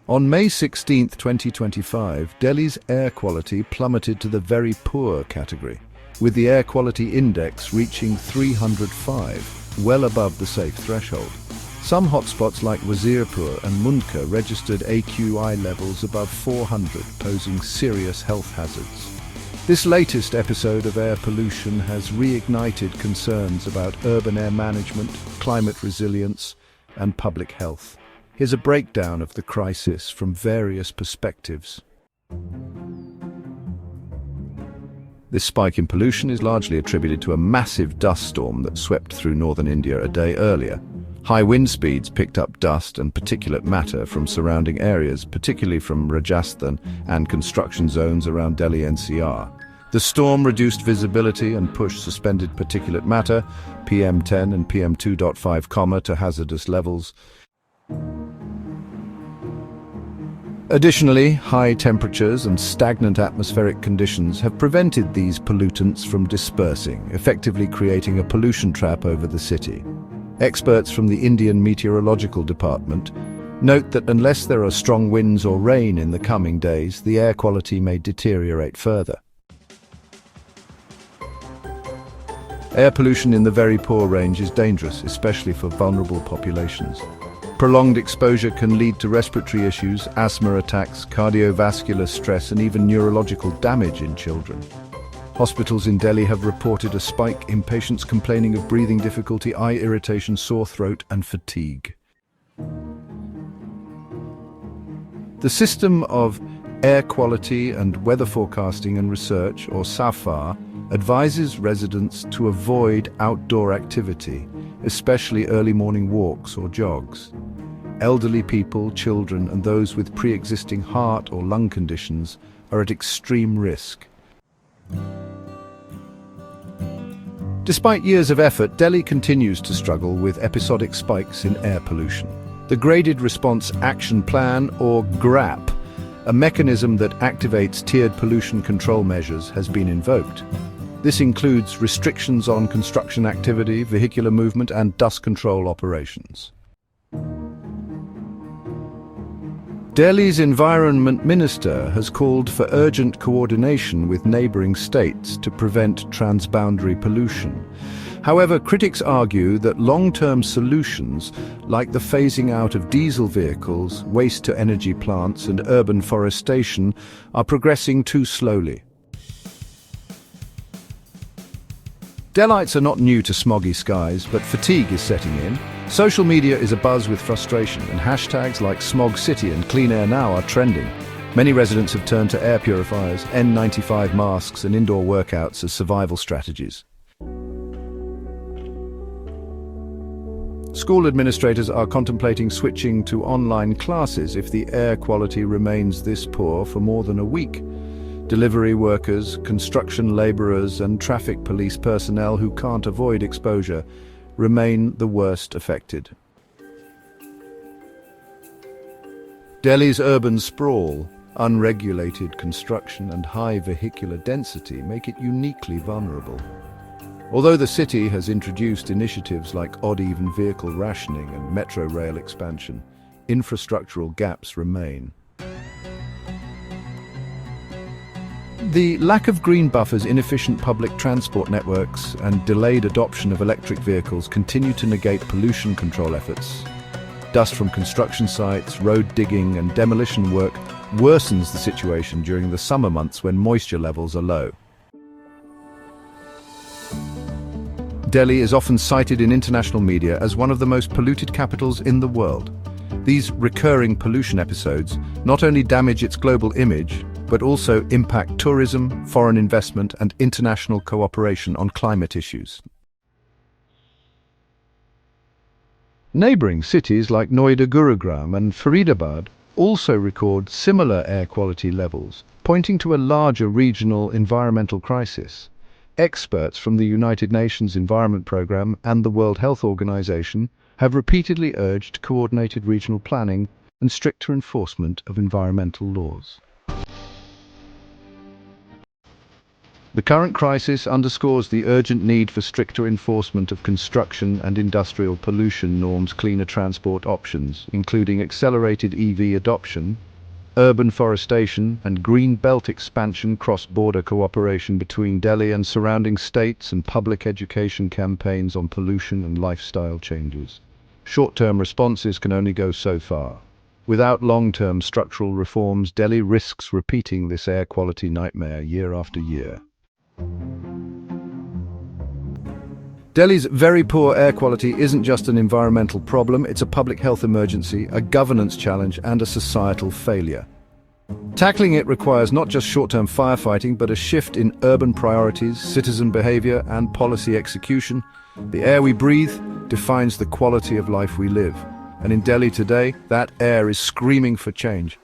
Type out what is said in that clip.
On May 16, 2025, Delhi's air quality plummeted to the very poor category, with the air quality index reaching 305, well above the safe threshold. Some hotspots like Wazirpur and Mundka registered AQI levels above 400, posing serious health hazards. This latest episode of air pollution has reignited concerns about urban air management, climate resilience, and public health. Here's a breakdown of the crisis from various perspectives. This spike in pollution is largely attributed to a massive dust storm that swept through northern India a day earlier. High wind speeds picked up dust and particulate matter from surrounding areas, particularly from Rajasthan and construction zones around Delhi NCR. The storm reduced visibility and pushed suspended particulate matter, PM10 and PM2.5, to hazardous levels. Additionally, high temperatures and stagnant atmospheric conditions have prevented these pollutants from dispersing, effectively creating a pollution trap over the city. Experts from the Indian Meteorological Department note that unless there are strong winds or rain in the coming days, the air quality may deteriorate further. Air pollution in the very poor range is dangerous, especially for vulnerable populations. Prolonged exposure can lead to respiratory issues, asthma attacks, cardiovascular stress, and even neurological damage in children. Hospitals in Delhi have reported a spike in patients complaining of breathing difficulty, eye irritation, sore throat, and fatigue. The System of Air Quality and Weather Forecasting and Research, or SAFAR, advises residents to avoid outdoor activity, especially early morning walks or jogs. Elderly people, children, and those with pre-existing heart or lung conditions are at extreme risk. Despite years of effort, Delhi continues to struggle with episodic spikes in air pollution. The Graded Response Action Plan, or GRAP, a mechanism that activates tiered pollution control measures, has been invoked. This includes restrictions on construction activity, vehicular movement, and dust control operations. Delhi's Environment Minister has called for urgent coordination with neighbouring states to prevent transboundary pollution. However, critics argue that long-term solutions, like the phasing out of diesel vehicles, waste-to-energy plants, and urban forestation, are progressing too slowly. Delhiites are not new to smoggy skies, but fatigue is setting in. Social media is abuzz with frustration, and hashtags like Smog City and Clean Air Now are trending. Many residents have turned to air purifiers, N95 masks, and indoor workouts as survival strategies. School administrators are contemplating switching to online classes if the air quality remains this poor for more than a week. Delivery workers, construction labourers, and traffic police personnel who can't avoid exposure remain the worst affected. Delhi's urban sprawl, unregulated construction, and high vehicular density make it uniquely vulnerable. Although the city has introduced initiatives like odd-even vehicle rationing and metro rail expansion, infrastructural gaps remain. The lack of green buffers, inefficient public transport networks, and delayed adoption of electric vehicles continue to negate pollution control efforts. Dust from construction sites, road digging, and demolition work worsens the situation during the summer months when moisture levels are low. Delhi is often cited in international media as one of the most polluted capitals in the world. These recurring pollution episodes not only damage its global image, but also impact tourism, foreign investment, and international cooperation on climate issues. Neighbouring cities like Noida, Gurugram, and Faridabad also record similar air quality levels, pointing to a larger regional environmental crisis. Experts from the United Nations Environment Programme and the World Health Organization have repeatedly urged coordinated regional planning and stricter enforcement of environmental laws. The current crisis underscores the urgent need for stricter enforcement of construction and industrial pollution norms, cleaner transport options, including accelerated EV adoption, urban forestation and green belt expansion, cross-border cooperation between Delhi and surrounding states, and public education campaigns on pollution and lifestyle changes. Short-term responses can only go so far. Without long-term structural reforms, Delhi risks repeating this air quality nightmare year after year. Delhi's very poor air quality isn't just an environmental problem, it's a public health emergency, a governance challenge, and a societal failure. Tackling it requires not just short-term firefighting, but a shift in urban priorities, citizen behavior, and policy execution. The air we breathe defines the quality of life we live. And in Delhi today, that air is screaming for change.